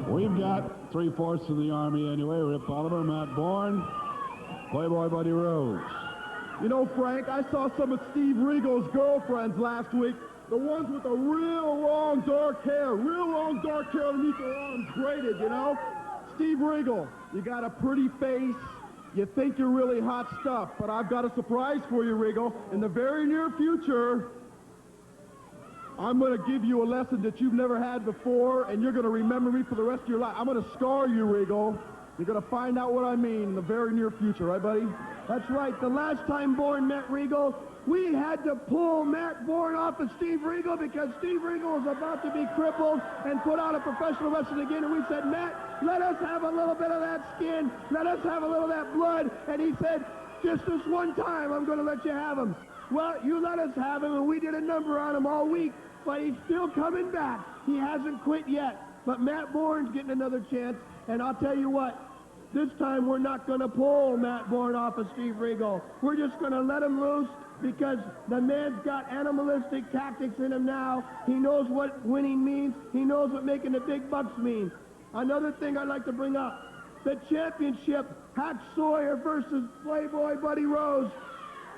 We've got 3/4 of the Army anyway. Rip Oliver, Matt Borne, Playboy Buddy Rose. You know, Frank, I saw some of Steve Regal's girlfriends last week. The ones with the real long dark hair underneath their arms braided, you know? Steve Regal, you got a pretty face. You think you're really hot stuff, but I've got a surprise for you, Regal. In the very near future, I'm going to give you a lesson that you've never had before, and you're going to remember me for the rest of your life. I'm going to scar you, Regal. You're going to find out what I mean in the very near future, right, buddy? That's right. The last time Borne met Regal, we had to pull Matt Borne off of Steve Regal because Steve Regal was about to be crippled and put out of professional wrestling again. And we said, Matt, let us have a little bit of that skin. Let us have a little of that blood. And he said, just this one time, I'm going to let you have him. Well, you let us have him, and we did a number on him all week. But he's still coming back. He hasn't quit yet. But Matt Borne's getting another chance. And I'll tell you what, this time we're not going to pull Matt Borne off of Steve Regal. We're just going to let him loose because the man's got animalistic tactics in him now. He knows what winning means. He knows what making the big bucks mean. Another thing I'd like to bring up, the championship, Hack Sawyer versus Playboy Buddy Rose.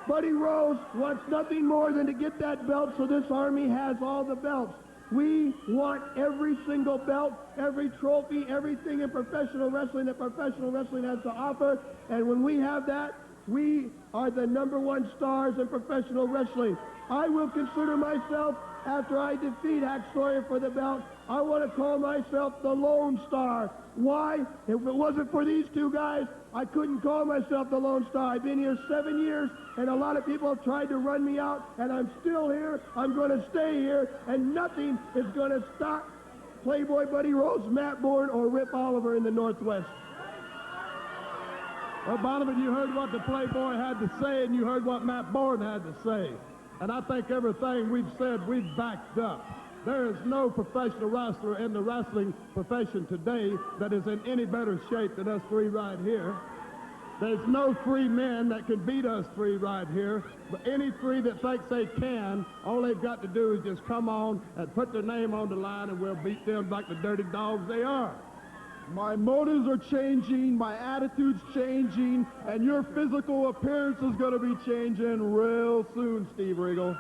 Buddy Rose wants nothing more than to get that belt so this Army has all the belts. We want every single belt, every trophy, everything in professional wrestling that professional wrestling has to offer. And when we have that, we are the #1 stars in professional wrestling. I will consider myself, after I defeat Hack Sawyer for the belt, I want to call myself the Lone Star. Why? If it wasn't for these two guys, I couldn't call myself the Lone Star. I've been here 7 years, and a lot of people have tried to run me out, and I'm still here. I'm going to stay here, and nothing is going to stop Playboy Buddy Rose, Matt Borne, or Rip Oliver in the Northwest. Well, Donovan, you heard what the Playboy had to say, and you heard what Matt Borne had to say. And I think everything we've said, we've backed up. There is no professional wrestler in the wrestling profession today that is in any better shape than us three right here. There's no three men that can beat us three right here. But any three that thinks they can, all they've got to do is just come on and put their name on the line, and we'll beat them like the dirty dogs they are. My motives are changing, my attitude's changing, and your physical appearance is going to be changing real soon, Steve Regal.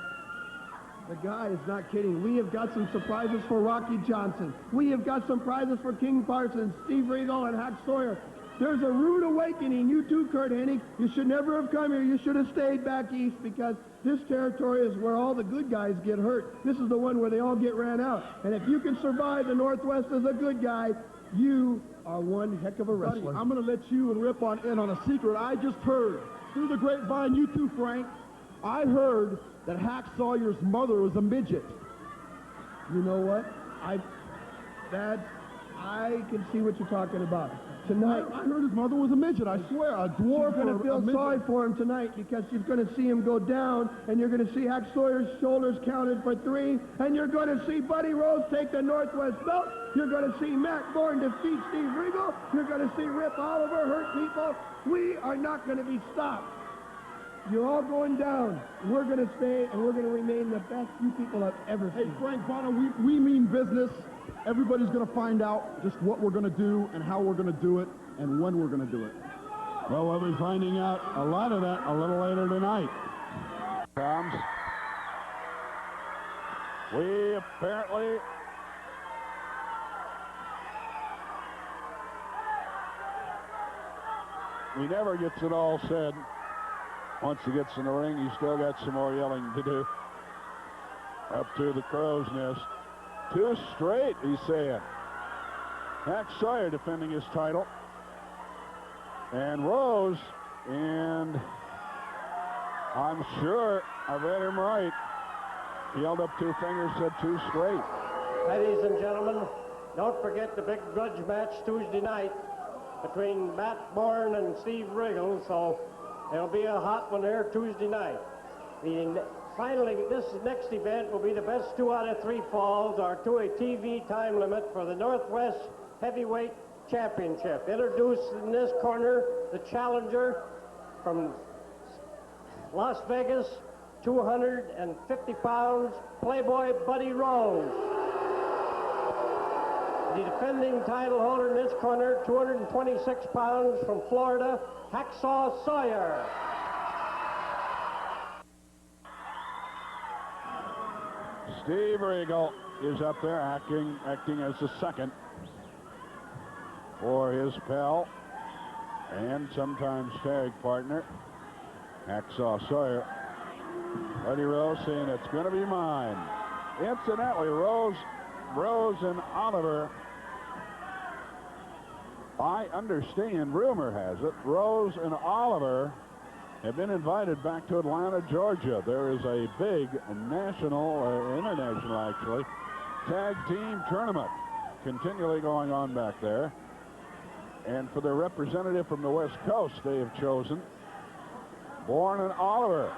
The guy is not kidding. We have got some surprises for Rocky Johnson. We have got some prizes for King Parsons, Steve Regal, and Hack Sawyer. There's a rude awakening. You too, Kurt Hennig. You should never have come here. You should have stayed back east because this territory is where all the good guys get hurt. This is the one where they all get ran out. And if you can survive the Northwest as a good guy, you are one heck of a wrestler. Buddy, I'm going to let you and Rip in on a secret I just heard. Through the grapevine, you too, Frank. I heard that Hack Sawyer's mother was a midget. You know what? I can see what you're talking about. Tonight, I heard his mother was a midget, I swear, a dwarf. You're going to feel sorry for him tonight because you're going to see him go down, and you're going to see Hack Sawyer's shoulders counted for 3, and you're going to see Buddy Rose take the Northwest belt. You're going to see Matt Borne defeat Steve Regal. You're going to see Rip Oliver hurt people. We are not going to be stopped. You're all going down. We're going to stay, and we're going to remain the best you people have ever seen. Hey, Frank Bono, we mean business. Everybody's going to find out just what we're going to do and how we're going to do it and when we're going to do it. Well, we'll be finding out a lot of that a little later tonight. Comes. We apparently... He never gets it all said. Once he gets in the ring, he's still got some more yelling to do. Up to the crow's nest. 2 straight, he's saying. Hack Sawyer defending his title. And Rose, and I'm sure I read him right. He held up 2 fingers, said 2 straight. Ladies and gentlemen, don't forget the big grudge match Tuesday night between Matt Borne and Steve Regal, so it'll be a hot one there Tuesday night. Finally, this next event will be the best 2 out of 3 falls or to a TV time limit for the Northwest Heavyweight Championship. Introduced in this corner, the challenger from Las Vegas, 250 pounds, Playboy Buddy Rose. the defending title holder in this corner, 226 pounds from Florida, Hacksaw Sawyer. Steve Regal is up there acting as the second for his pal and sometimes tag partner, Hacksaw Sawyer. Buddy Rose saying, it's going to be mine. Incidentally, Rose and Oliver, I understand, rumor has it, Rose and Oliver have been invited back to Atlanta, Georgia. There is a big national, international actually, tag team tournament continually going on back there. And for their representative from the West Coast, they have chosen Borne and Oliver.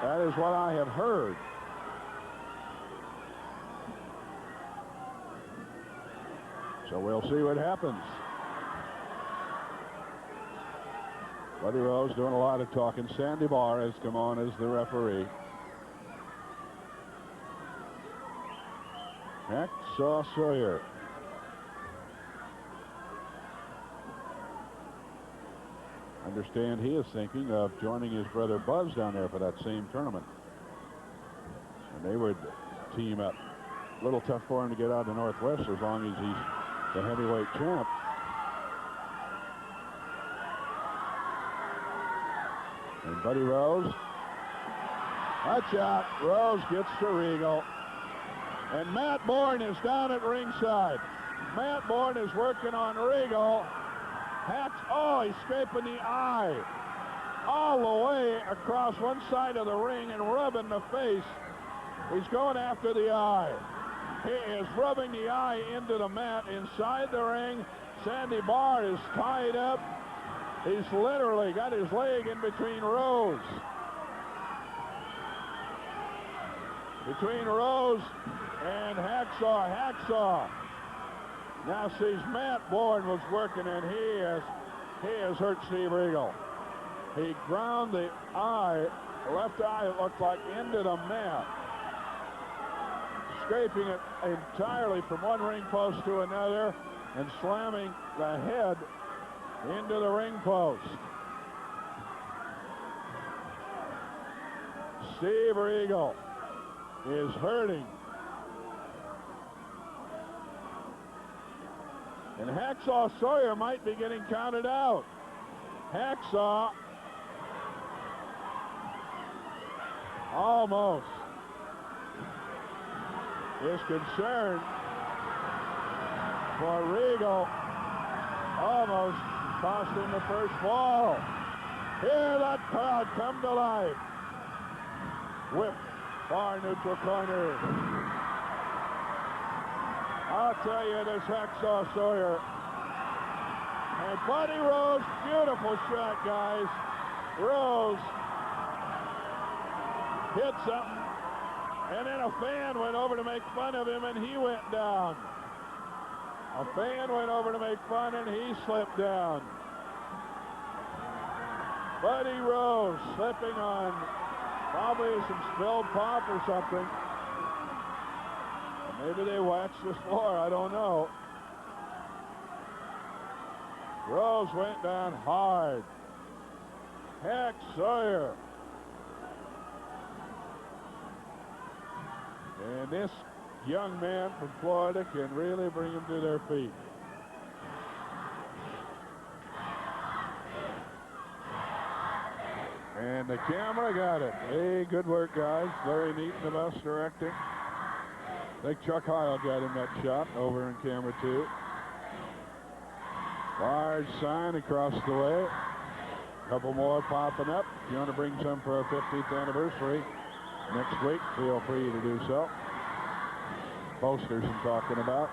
That is what I have heard. So we'll see what happens. Buddy Rose doing a lot of talking. Sandy Barr has come on as the referee. Hacksaw Sawyer. Understand he is thinking of joining his brother Buzz down there for that same tournament. And they would team up. A little tough for him to get out of the Northwest as long as he's the heavyweight champ. And Buddy Rose. Watch out. Rose gets to Regal. And Matt Borne is down at ringside. Matt Borne is working on Regal. He's scraping the eye all the way across one side of the ring and rubbing the face. He's going after the eye. He is rubbing the eye into the mat inside the ring. Sandy Barr is tied up. He's literally got his leg in between Rose. Between Rose and Hacksaw. Hacksaw now sees Matt Borne was working, and he has hurt Steve Regal. He ground the eye, left eye, it looked like, into the mat, scraping it entirely from one ring post to another and slamming the head into the ring post. Steve Regal is hurting. And Hacksaw Sawyer might be getting counted out. Hacksaw almost is concerned for Regal. Almost cost him the first fall. Hear that crowd come to life. Whip, far neutral corner. I'll tell you, this Hacksaw Sawyer. And Buddy Rose, beautiful shot, guys. Rose hit something, and then a fan went over to make fun of him, and he went down. A fan went over to make fun, and he slipped down. Buddy Rose slipping on probably some spilled pop or something. Maybe they waxed the floor, I don't know. Rose went down hard. Hack Sawyer. And this young man from Florida can really bring them to their feet. And the camera got it. Hey, good work, guys. Larry Neat in the bus directing. I think Chuck Heil got him that shot over in camera 2. Large sign across the way. A couple more popping up. If you want to bring some for our 50th anniversary next week, feel free to do so. Posters I'm talking about.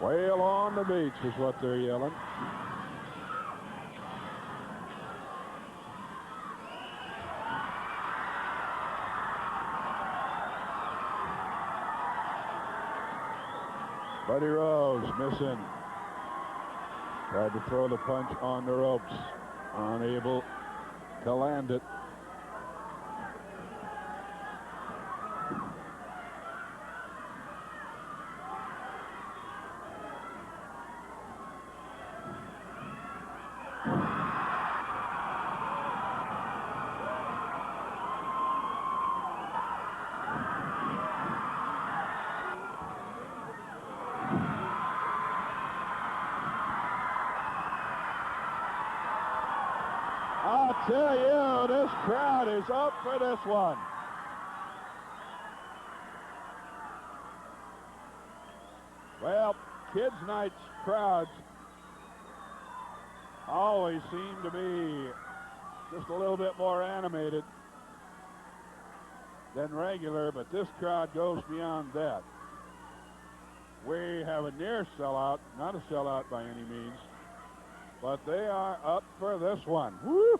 Whale on the beach is what they're yelling. Buddy Rose missing. Tried to throw the punch on the ropes. Unable to land it. tell you, this crowd is up for this one. Well, kids' nights crowds always seem to be just a little bit more animated than regular, but this crowd goes beyond that. We have a near sellout, not a sellout by any means, but they are up for this one. Woo!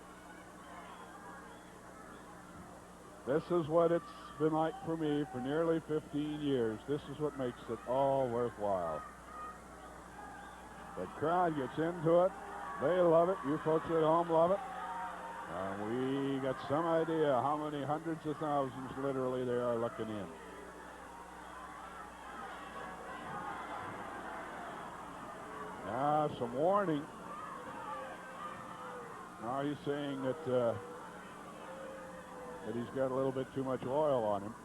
This is what it's been like for me for nearly 15 years. This is what makes it all worthwhile. The crowd gets into it. They love it. You folks at home love it. We got some idea how many hundreds of thousands literally they are looking in. Now, some warning. Now he's saying that he's got a little bit too much oil on him.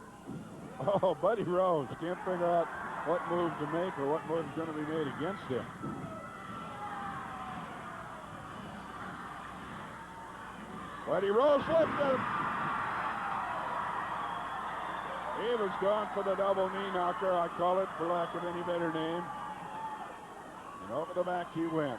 Oh, Buddy Rose can't figure out what move to make or what move is going to be made against him. Buddy Rose lifted. He was going for the double knee knocker, I call it, for lack of any better name. And over the back he went.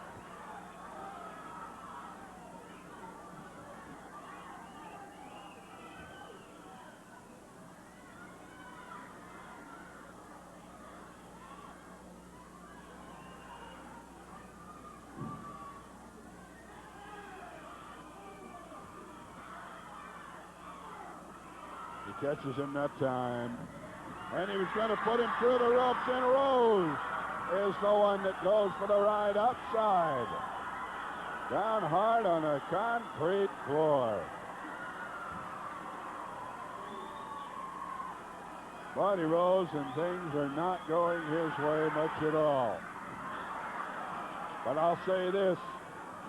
Catches him that time. And he was going to put him through the ropes, and Rose is the one that goes for the ride outside. Down hard on a concrete floor. Buddy Rose, and things are not going his way much at all. But I'll say this,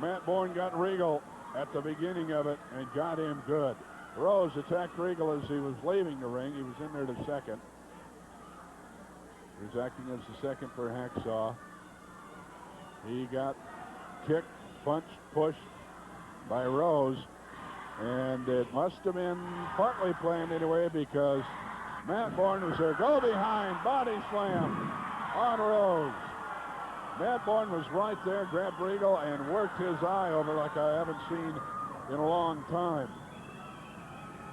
Matt Borne got Regal at the beginning of it and got him good. Rose attacked Regal as he was leaving the ring. He was in there to second. He was acting as the second for Hacksaw. He got kicked, punched, pushed by Rose. And it must have been partly planned anyway, because Matt Borne was there. Go behind, body slam on Rose. Matt Borne was right there, grabbed Regal and worked his eye over like I haven't seen in a long time.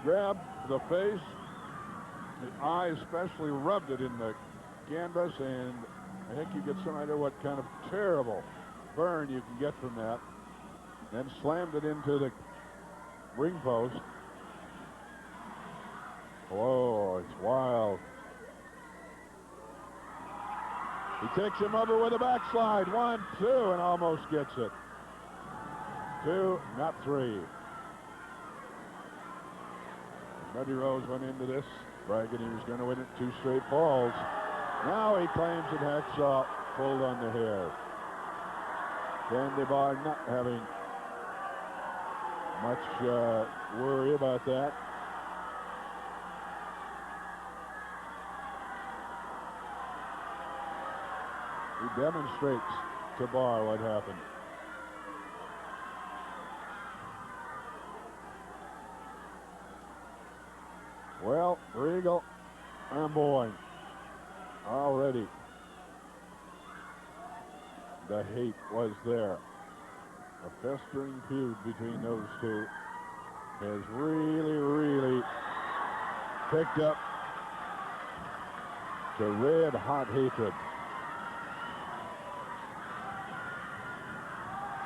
Grabbed the face, the eye especially, rubbed it in the canvas, and I think you get some idea what kind of terrible burn you can get from that. Then slammed it into the ring post. Whoa, it's wild. He takes him over with a backslide. 1, 2, and almost gets it. 2, not 3. Buddy Rose went into this bragging he was going to win it 2 straight falls. Now he claims that Hacksaw pulled on the hair. Candy Bar not having much worry about that. He demonstrates to Barr what happened. Well, Regal and Borne already. The hate was there. A festering feud between those two has really picked up to red hot hatred.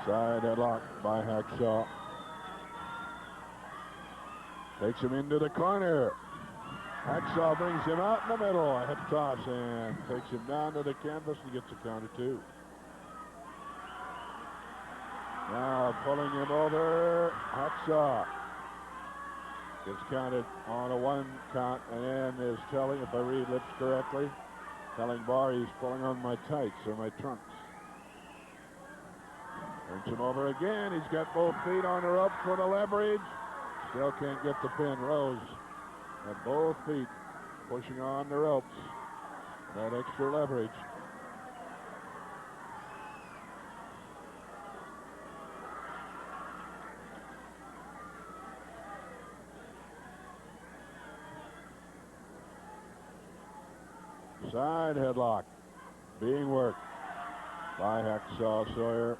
Side headlock by Hacksaw. Takes him into the corner. Hacksaw brings him out in the middle. A hip toss and takes him down to the canvas and gets a count of 2. Now pulling him over. Hacksaw gets counted on a 1 count and is telling, if I read lips correctly, telling Barr he's pulling on my tights or my trunks. Turns him over again. He's got both feet on the rope for the leverage. Still can't get the pin. Rose at both feet pushing on the ropes. That extra leverage. Side headlock being worked by Hacksaw Sawyer.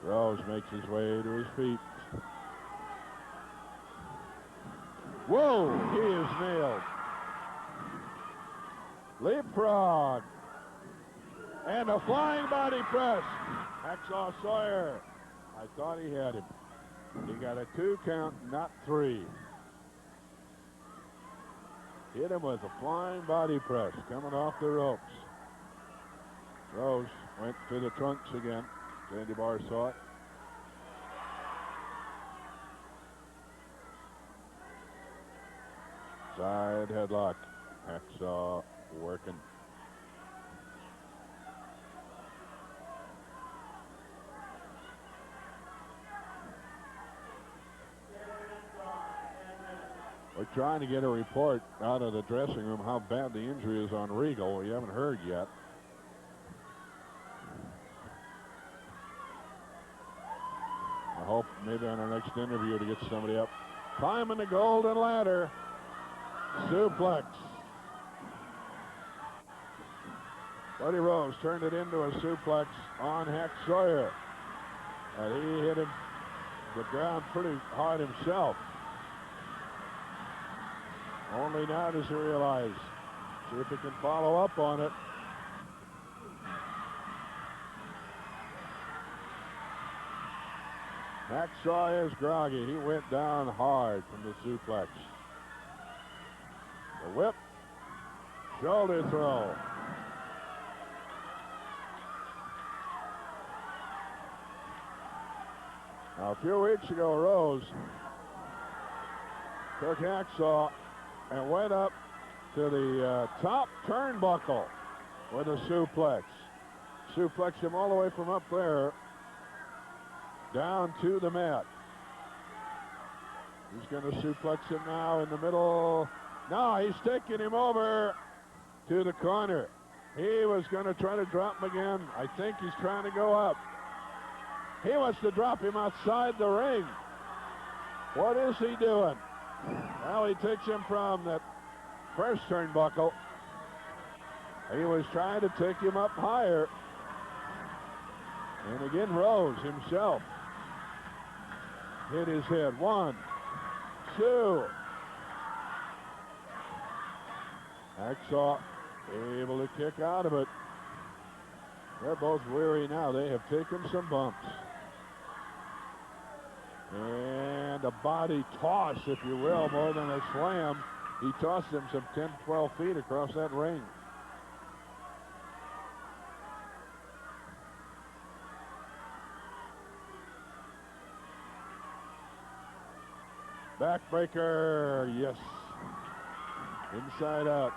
Rose makes his way to his feet. Whoa, he is nailed. Leapfrog. And a flying body press. Hacksaw Sawyer. I thought he had him. He got a 2 count, not 3. Hit him with a flying body press coming off the ropes. Rose went to the trunks again. Sandy Barr saw it. Side headlock. Hacksaw working. We're trying to get a report out of the dressing room how bad the injury is on Regal. We haven't heard yet. I hope maybe on our next interview to get somebody up. Climbing the golden ladder. Suplex. Buddy Rose turned it into a suplex on Hack Sawyer. And he hit him the ground pretty hard himself. Only now does he realize. See if he can follow up on it. Hacksaw is groggy. He went down hard from the suplex. The whip. Shoulder throw. Now, a few weeks ago, Rose took Hacksaw and went up to the top turnbuckle with a suplex. Suplexed him all the way from up there down to the mat. He's going to suplex him now in the middle. No, he's taking him over to the corner. He was going to try to drop him again. I think he's trying to go up. He wants to drop him outside the ring. What is he doing? Well, he takes him from that first turnbuckle. He was trying to take him up higher. And again, Rose himself hit his head. 1, 2. Hacksaw able to kick out of it. They're both weary now. They have taken some bumps. And a body toss, if you will, more than a slam. He tossed him some 10, 12 feet across that ring. Backbreaker, yes. Inside out.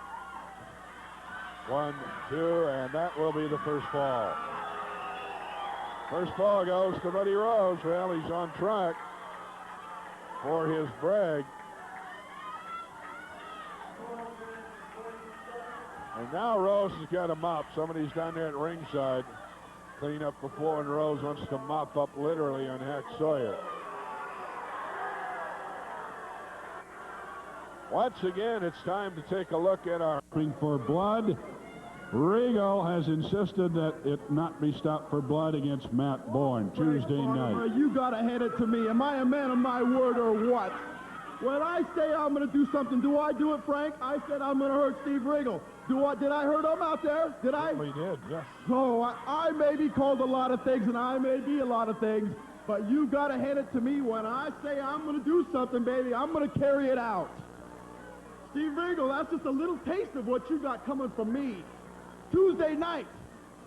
1, 2, and that will be the first fall. First fall goes to Buddy Rose. Well, he's on track for his brag. And now Rose has got a mop. Somebody's down there at ringside cleaning up the floor, and Rose wants to mop up literally on Hack Sawyer. Once again, it's time to take a look at our for blood. Regal has insisted that it not be stopped for blood against Matt Borne Tuesday night. You got to hand it to me. Am I a man of my word or what? When I say I'm going to do something, do I do it, Frank? I said I'm going to hurt Steve Regal. Did I hurt him out there? Did I? We did, yes. So I may be called a lot of things, and I may be a lot of things, but you got to hand it to me. When I say I'm going to do something, baby, I'm going to carry it out. Steve Regal, that's just a little taste of what you got coming from me. Tuesday night,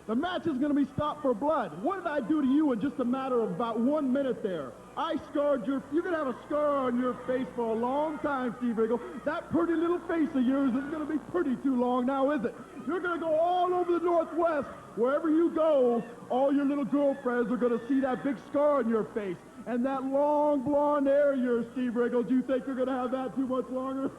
the match is going to be stopped for blood. What did I do to you in just a matter of about 1 minute there? I scarred you're going to have a scar on your face for a long time, Steve Regal. That pretty little face of yours isn't going to be pretty too long now, is it? You're going to go all over the Northwest. Wherever you go, all your little girlfriends are going to see that big scar on your face. And that long blonde hair of yours, Steve Regal, do you think you're going to have that too much longer?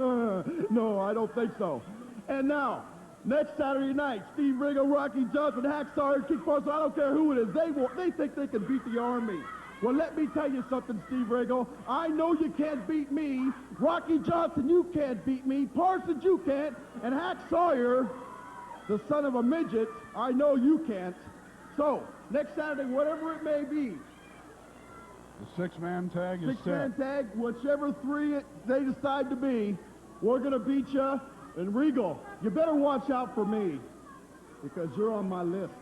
No, I don't think so. And now, next Saturday night, Steve Regal, Rocky Johnson, Hack Sawyer, Kick Parsons, I don't care who it is, they think they can beat the Army. Well, let me tell you something, Steve Regal. I know you can't beat me. Rocky Johnson, you can't beat me. Parsons, you can't. And Hack Sawyer, the son of a midget, I know you can't. So, next Saturday, whatever it may be, The six-man tag is set. six-man tag, whichever three they decide to be, we're going to beat you. And Regal, you better watch out for me because you're on my list.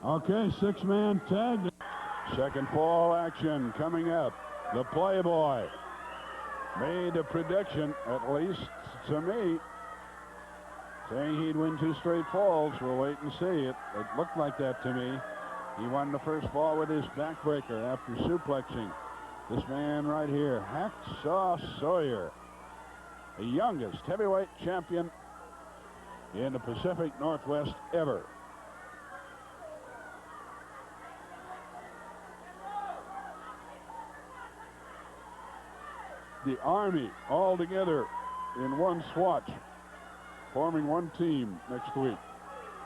Okay, six-man tag. Second fall action coming up. The Playboy made a prediction, at least to me, saying he'd win 2 straight falls. We'll wait and see. It looked like that to me. He won the first fall with his backbreaker after suplexing this man right here, Hacksaw Sawyer, the youngest heavyweight champion in the Pacific Northwest ever. The Army all together in one swatch, forming one team next week.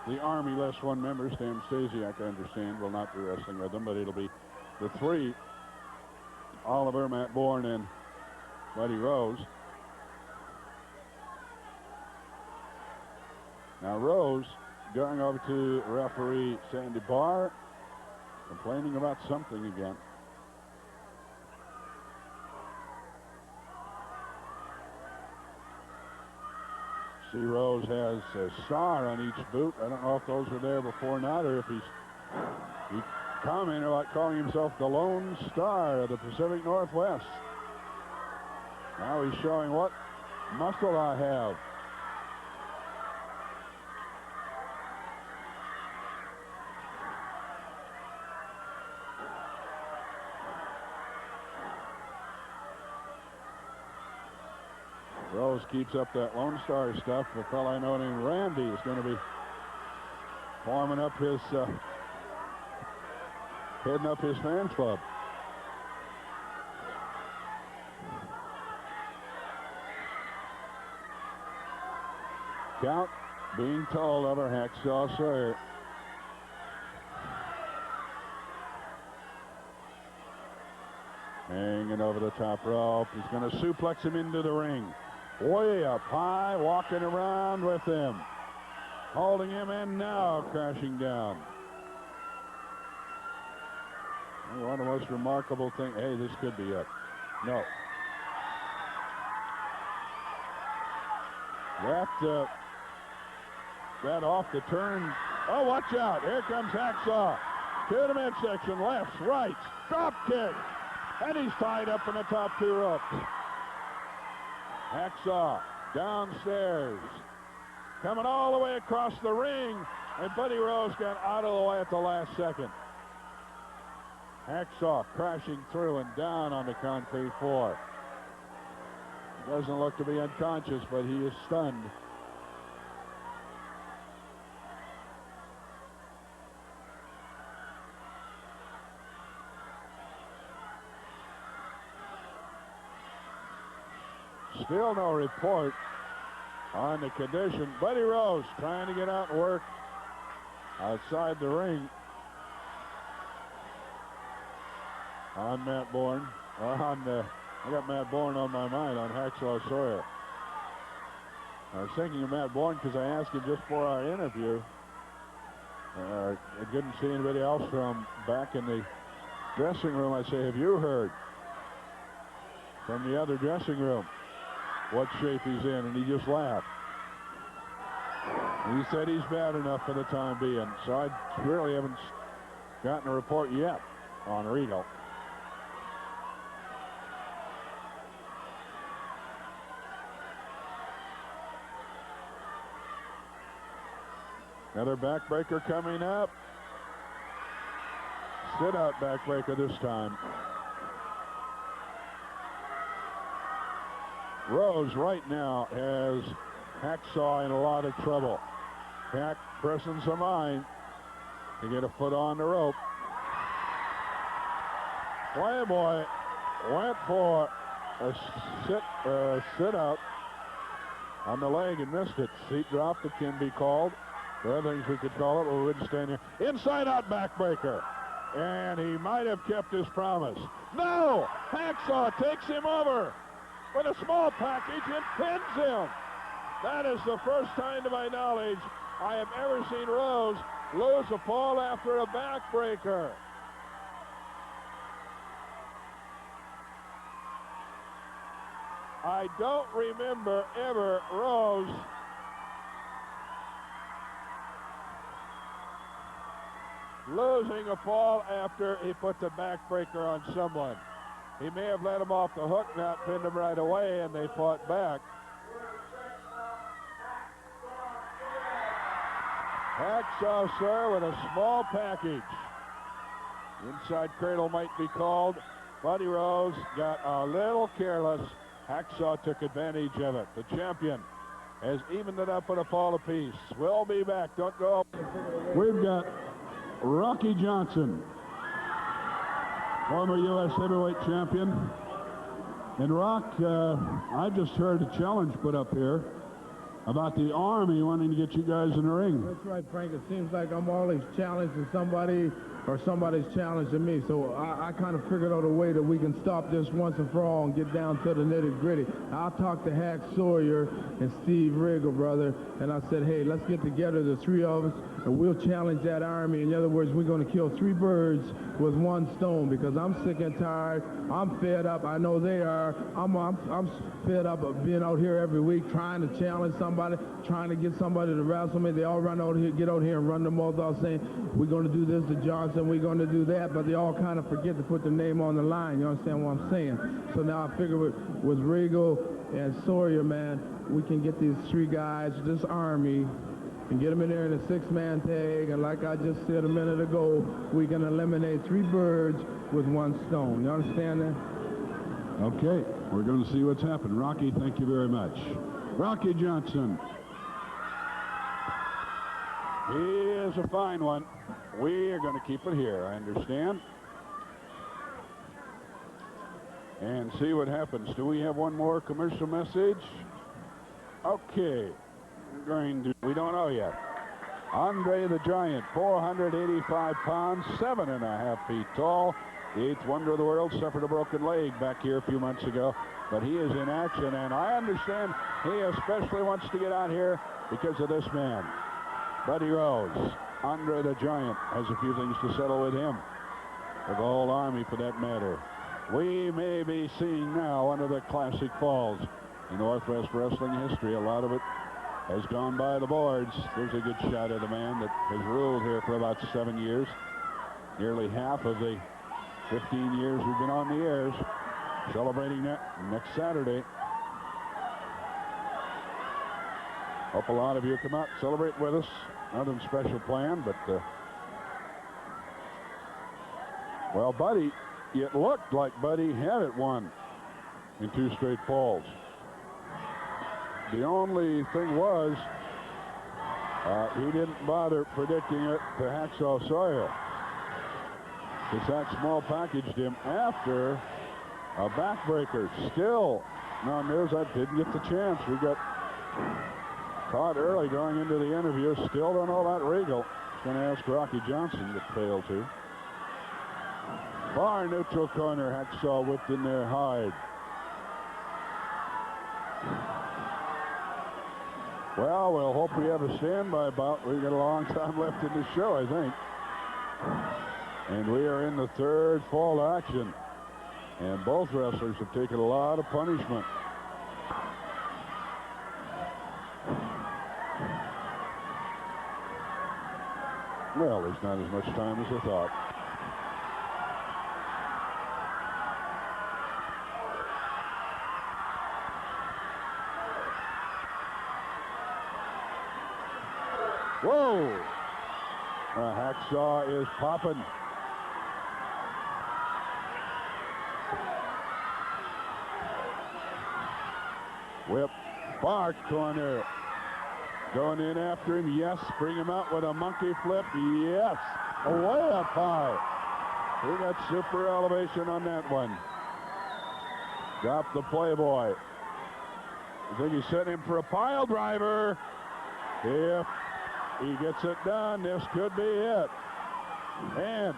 The Army less one member, Stan Stasiak, I understand, will not be wrestling with them, but it'll be the 3, Oliver, Matt Borne, and Buddy Rose. Now Rose going over to referee Sandy Barr, complaining about something again. See, Rose has a star on each boot. I don't know if those were there before or not, or if he commented about calling himself the Lone Star of the Pacific Northwest. Now he's showing what muscle I have. Rose keeps up that Lone Star stuff. A fellow I know named Randy is going to be forming up his, heading up his fan club. Count being told over Hacksaw Sawyer. Hanging over the top rope. He's going to suplex him into the ring. Way up high, walking around with him. Holding him and now crashing down. One of the most remarkable things. Hey, this could be it. No. That off the turn. Oh, watch out. Here comes Hacksaw. To the midsection. Left, right. Drop kick. And he's tied up in the top 2 ropes. Hacksaw downstairs. Coming all the way across the ring. And Buddy Rose got out of the way at the last second. Hacksaw crashing through and down on the concrete floor. Doesn't look to be unconscious, but he is stunned. Still no report on the condition. Buddy Rose trying to get out and work outside the ring on Matt Borne. I got Matt Borne on my mind on Hacksaw Sawyer. I was thinking of Matt Borne because I asked him just before our interview. I didn't see anybody else from back in the dressing room. I say, have you heard from the other dressing room what shape he's in? And he just laughed. And he said he's bad enough for the time being. So I really haven't gotten a report yet on Regal. Another backbreaker coming up. Sit-out backbreaker this time. Rose right now has Hacksaw in a lot of trouble. Hack pressing some mind to get a foot on the rope. Playboy went for a sit-out on the leg and missed it. Seat drop, it can be called. There are things we could call it, but we wouldn't stand here. Inside-out backbreaker. And he might have kept his promise. No! Hacksaw takes him over with a small package and pins him. That is the first time, to my knowledge, I have ever seen Rose lose a fall after a backbreaker. I don't remember ever Rose losing a fall after he put the backbreaker on someone. He may have let him off the hook, not pinned him right away, and they fought back. Hacksaw Sawyer with a small package. Inside cradle might be called. Buddy Rose got a little careless. Hacksaw took advantage of it. The champion has evened it up at a fall apiece. We'll be back. Don't go. We've got Rocky Johnson, former U.S. heavyweight champion. And Rock, I just heard a challenge put up here about the Army wanting to get you guys in the ring. That's right, Frank. It seems like I'm always challenging somebody or somebody's challenging me. So I kind of figured out a way that we can stop this once and for all and get down to the nitty-gritty. I talked to Hack Sawyer and Steve Regal, brother, and I said, hey, let's get together, the three of us, and we'll challenge that Army. In other words, we're going to kill 3 birds with 1 stone, because I'm sick and tired. I'm fed up. I know they are. I'm fed up of being out here every week trying to challenge somebody, trying to get somebody to wrestle me. They all run out here, get out here and run their mouth out saying, we're going to do this to Johnson, we're going to do that, but they all kind of forget to put their name on the line. You understand what I'm saying? So now I figure with Regal and Sawyer, man, we can get these 3 guys, this Army, and get them in there in a 6-man tag, and like I just said a minute ago, we can eliminate 3 birds with 1 stone. You understand that? Okay, we're going to see what's happened. Rocky, thank you very much. Rocky Johnson. He is a fine one. We are going to keep it here, I understand. And see what happens. Do we have one more commercial message? Okay. We don't know yet. Andre the Giant, 485 pounds, 7.5 feet tall. The 8th wonder of the world, suffered a broken leg back here a few months ago. But he is in action, and I understand he especially wants to get out here because of this man. Buddy Rose, Andre the Giant, has a few things to settle with him. With the whole Army, for that matter. We may be seeing now one of the classic falls in Northwest wrestling history. A lot of it has gone by the boards. There's a good shot of the man that has ruled here for about 7 years. Nearly half of the 15 years we've been on the airs. Celebrating that next Saturday. Hope a lot of you come out and celebrate with us. Nothing special planned, but well, Buddy, it looked like Buddy had it won in 2 straight falls. The only thing was he didn't bother predicting it to Hacksaw Sawyer. Because that small packaged him after a backbreaker. Still no news. I didn't get the chance. We got caught early going into the interview. Still don't know about Regal. Going to ask Rocky Johnson, that failed to. Far neutral corner. Hacksaw whipped in there hard. Well, we'll hope we have a standby bout. We got a long time left in the show, I think. And we are in the 3rd fall action. And both wrestlers have taken a lot of punishment. Well, there's not as much time as I thought. Whoa! Hacksaw is popping. Whip, far corner. Going in after him, yes. Bring him out with a monkey flip, yes. Way up high. He got super elevation on that one. Dropped the Playboy. I think he's setting him for a pile driver. If he gets it done, this could be it. And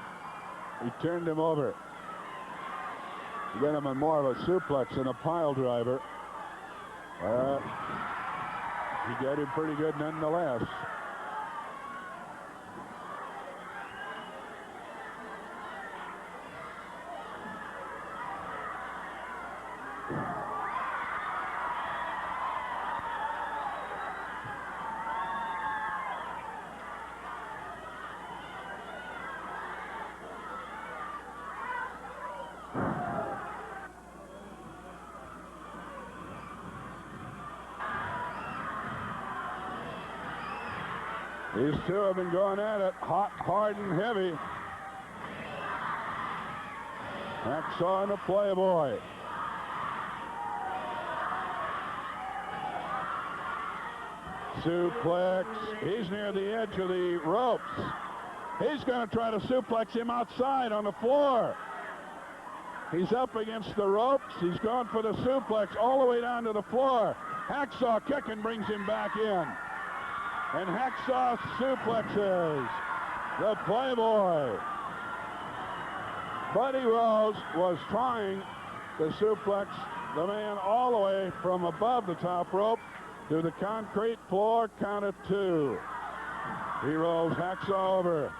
he turned him over. He got him on more of a suplex than a pile driver. He got him pretty good nonetheless. These two have been going at it, hot, hard, and heavy. Hacksaw and the Playboy. Suplex. He's near the edge of the ropes. He's going to try to suplex him outside on the floor. He's up against the ropes. He's going for the suplex all the way down to the floor. Hacksaw kicking brings him back in. And Hacksaw suplexes the Playboy. Buddy Rose was trying to suplex the man all the way from above the top rope to the concrete floor, count of 2. He rolls Hacksaw over.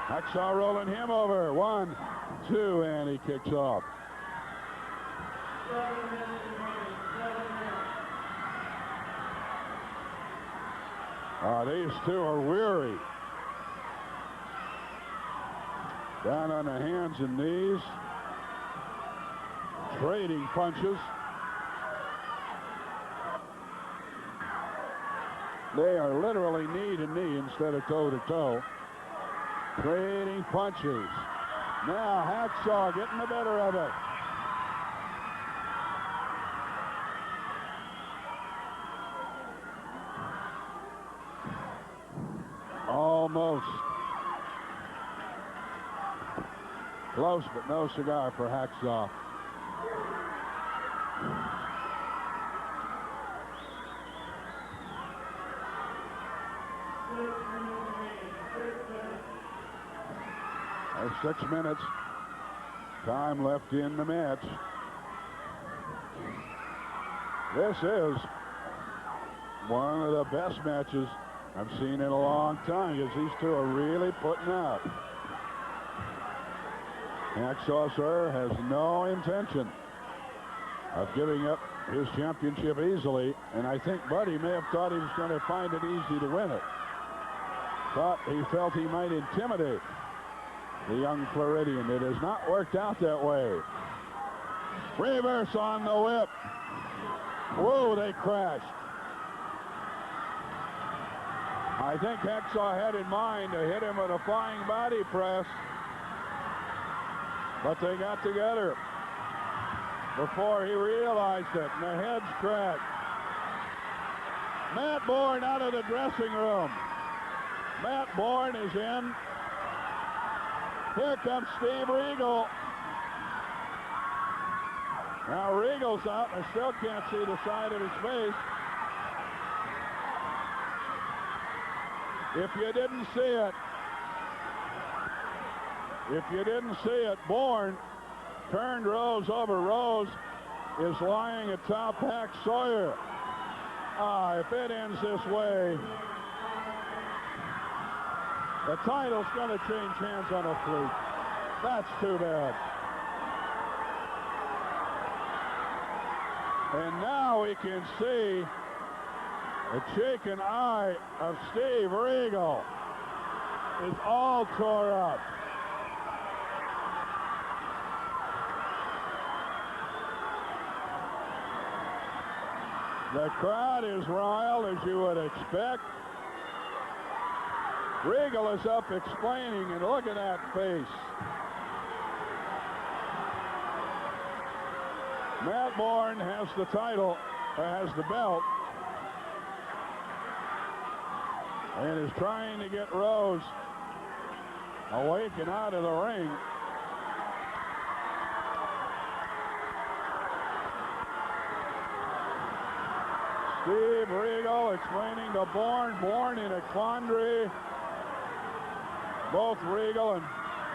Hacksaw rolling him over. 1, 2, and he kicks off. These two are weary. Down on the hands and knees. Trading punches. They are literally knee to knee instead of toe to toe. Trading punches. Now Hacksaw getting the better of it. Almost. Close, but no cigar for Hacksaw. There's 6 minutes. Time left in the match. This is one of the best matches I've seen in a long time, because these two are really putting out. Hacksaw, sir, has no intention of giving up his championship easily, and I think Buddy may have thought he was going to find it easy to win it. He felt he might intimidate the young Floridian. It has not worked out that way. Reverse on the whip. Whoa, they crashed. I think Hacksaw had in mind to hit him with a flying body press, but they got together before he realized it, and the heads cracked. Matt Borne out of the dressing room. Matt Borne is in. Here comes Steve Regal. Now Regal's out. I still can't see the side of his face. If you didn't see it, Borne turned Rose over. Rose is lying atop Hack Sawyer. If it ends this way, the title's going to change hands on a fluke. That's too bad. And now we can see the shaken eye of Steve Regal is all tore up. The crowd is riled, as you would expect. Regal is up explaining, and look at that face. Matt Borne has the title, or has the belt, and is trying to get Rose awake and out of the ring. Steve Regal explaining to Borne in a quandary. Both Regal and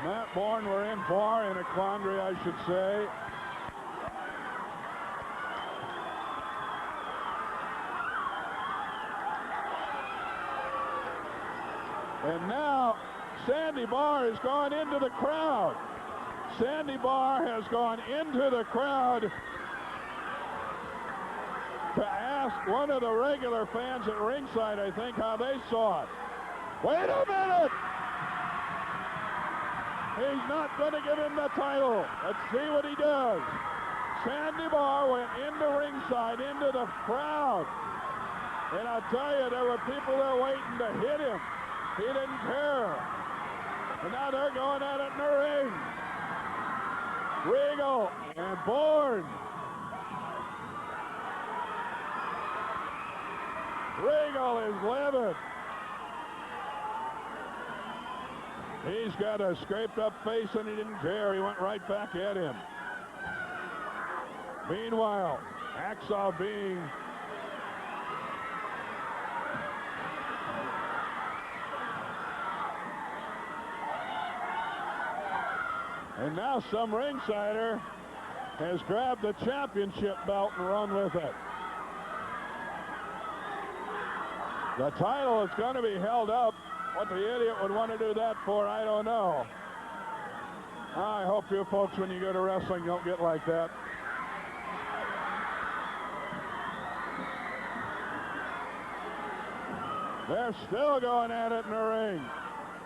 Matt Borne were in a quandary, I should say. And now Sandy Barr has gone into the crowd. Sandy Barr has gone into the crowd to ask one of the regular fans at ringside, I think, how they saw it. Wait a minute! He's not going to give him the title. Let's see what he does. Sandy Barr went into ringside, into the crowd. And I'll tell you, there were people there waiting to hit him. He didn't care. And now they're going at it in the ring. Regal and Borne. Regal is livid. He's got a scraped up face and he didn't care. He went right back at him. Meanwhile, Hacksaw being and now some ringsider has grabbed the championship belt and run with it. The title is going to be held up. What the idiot would want to do that for, I don't know. I hope you folks, when you go to wrestling, don't get like that. They're still going at it in the ring.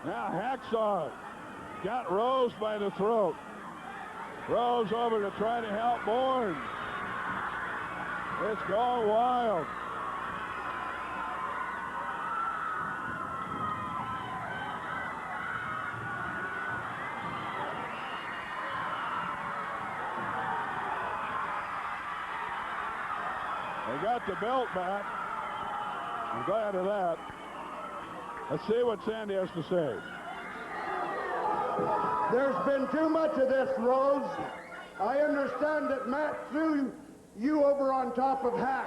Now Hacksaw got Rose by the throat. Rose over to try to help Borne. It's going wild. They got the belt back. I'm glad of that. Let's see what Sandy has to say. There's been too much of this, Rose. I understand that Matt threw you over on top of Hack.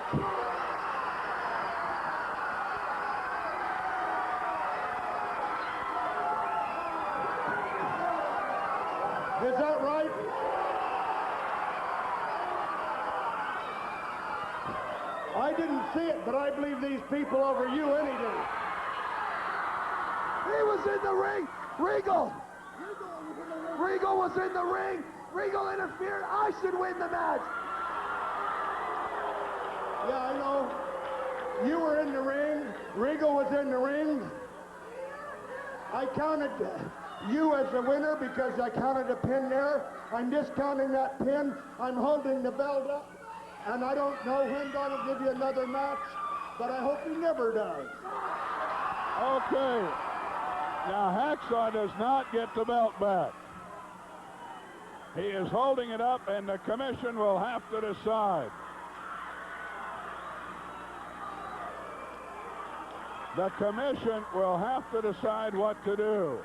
Is that right? I didn't see it, but I believe these people over you any day. He was in the ring. Regal was in the ring. Regal interfered. I should win the match. Yeah, I know. You were in the ring. Regal was in the ring. I counted you as the winner because I counted a pin there. I'm discounting that pin. I'm holding the belt up. And I don't know when God will give you another match, but I hope he never does. Okay. Now Hacksaw does not get the belt back. He is holding it up, and the commission will have to decide. The commission will have to decide what to do.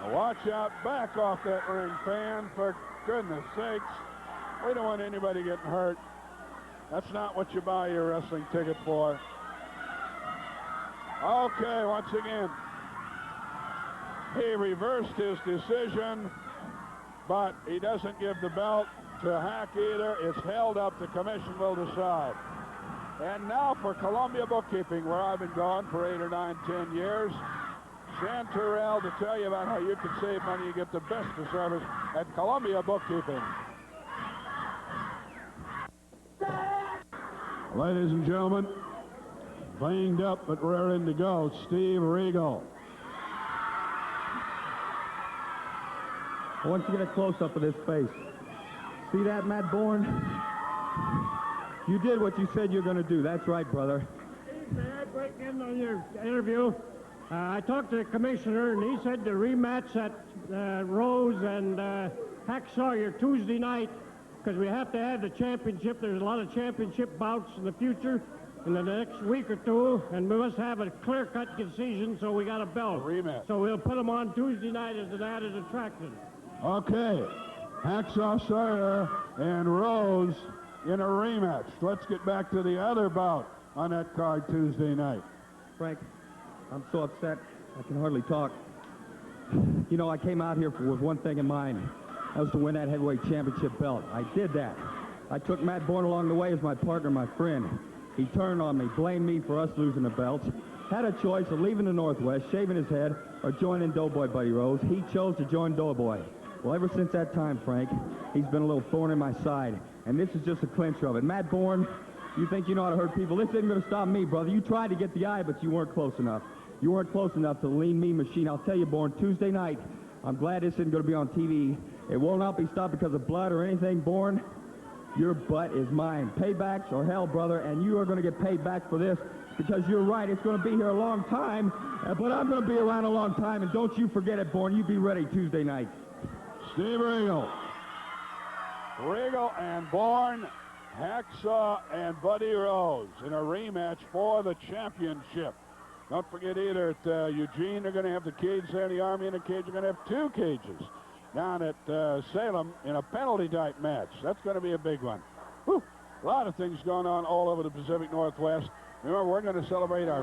Now watch out, back off that ring, fan, for goodness sakes. We don't want anybody getting hurt. That's not what you buy your wrestling ticket for. Okay, once again, he reversed his decision, but he doesn't give the belt to Hack either. It's held up. The commission will decide. And now for Columbia Bookkeeping, where I've been gone for 8 or 9, 10 years. Shan Terrell to tell you about how you can save money and get the best of service at Columbia Bookkeeping. Ladies and gentlemen, banged up but raring to go, Steve Regal. I want you to get a close-up of this face. See that, Matt Borne? You did what you said you're going to do. That's right, brother. May I break in on your interview? I talked to the commissioner, and he said the rematch at Rose and Hack Sawyer Tuesday night, because we have to have the championship. There's a lot of championship bouts in the future, in the next week or two, and we must have a clear-cut decision, so we got a belt. A rematch. So we'll put them on Tuesday night as an added attraction. Okay, Hacksaw Sawyer and Rose in a rematch. Let's get back to the other bout on that card Tuesday night. Frank, I'm so upset I can hardly talk. You know, I came out here with one thing in mind. That was to win that heavyweight championship belt. I did that. I took Matt Borne along the way as my partner, my friend. He turned on me, blamed me for us losing the belts. Had a choice of leaving the Northwest, shaving his head, or joining Doughboy Buddy Rose. He chose to join Doughboy. Well, ever since that time, Frank, he's been a little thorn in my side. And this is just a clincher of it. Matt Borne, you think you know how to hurt people. This isn't going to stop me, brother. You tried to get the eye, but you weren't close enough. You weren't close enough to the lean, mean machine. I'll tell you, Borne, Tuesday night, I'm glad this isn't going to be on TV. It will not be stopped because of blood or anything, Borne. Your butt is mine. Paybacks or hell, brother, and you are going to get paid back for this because you're right. It's going to be here a long time, but I'm going to be around a long time, and don't you forget it, Borne. You be ready Tuesday night. Steve Regal. Regal and Borne, Hacksaw and Buddy Rose in a rematch for the championship. Don't forget either at Eugene, they're going to have the cage there. The Army and the cage are going to have 2 cages down at Salem in a penalty-type match. That's going to be a big one. Whew. A lot of things going on all over the Pacific Northwest. Remember, we're going to celebrate our